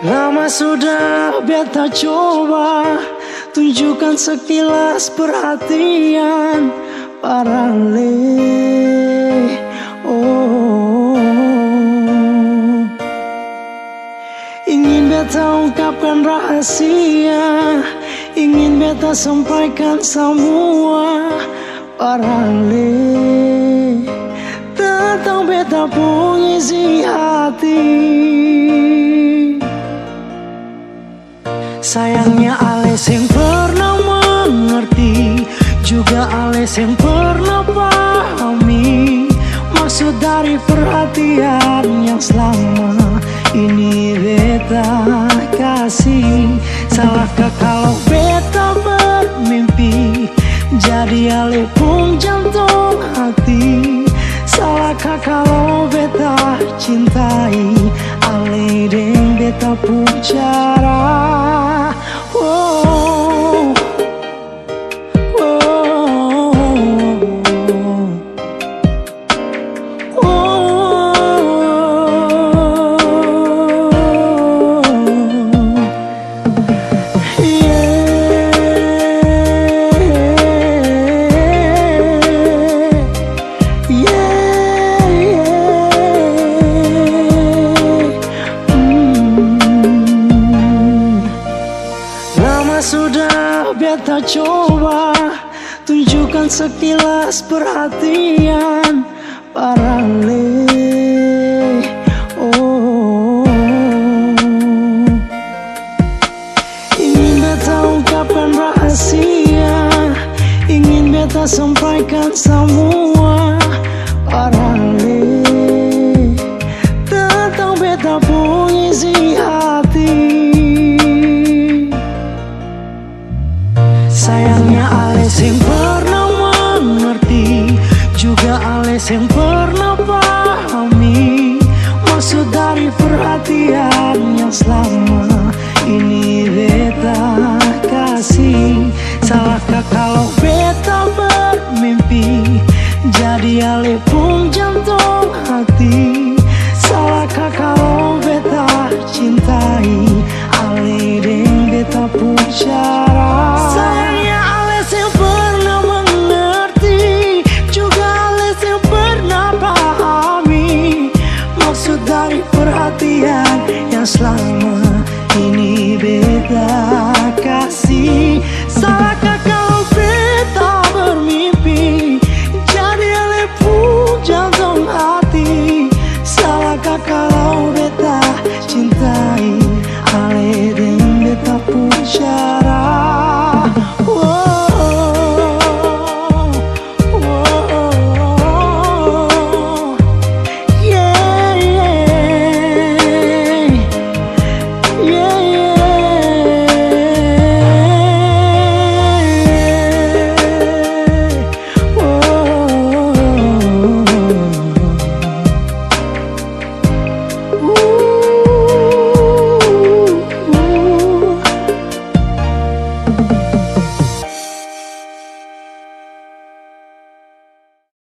Lama sudah beta coba tunjukkan sekilas perhatian parale. Oh, ingin beta ungkapkan rahasia, ingin beta sampaikan semua parale tentang beta punya isi hati. Sayangnya Ales yang pernah mengerti, juga Ales yang pernah pahami maksud dari perhatian yang selama ini beta kasih. Salahkah kalau beta bermimpi jadi Ale pun jantung hati? Salahkah kalau beta cintai Ale dan beta pun cara? Oh, oh, oh, sudah beta coba tunjukkan sekilas perhatian parale. Oh, ingin beta ungkapkan rahasia, ingin beta sampaikan semua parale tentang beta punya isi hati. Sayangnya Ales yang pernah mengerti, juga Ales yang pernah pahami maksud dari perhatian yang selama ini beta kasih. Salahkah kalau beta bermimpi jadi Ale pun jantung hati? Salahkah kalau beta cintai Ale dan beta pun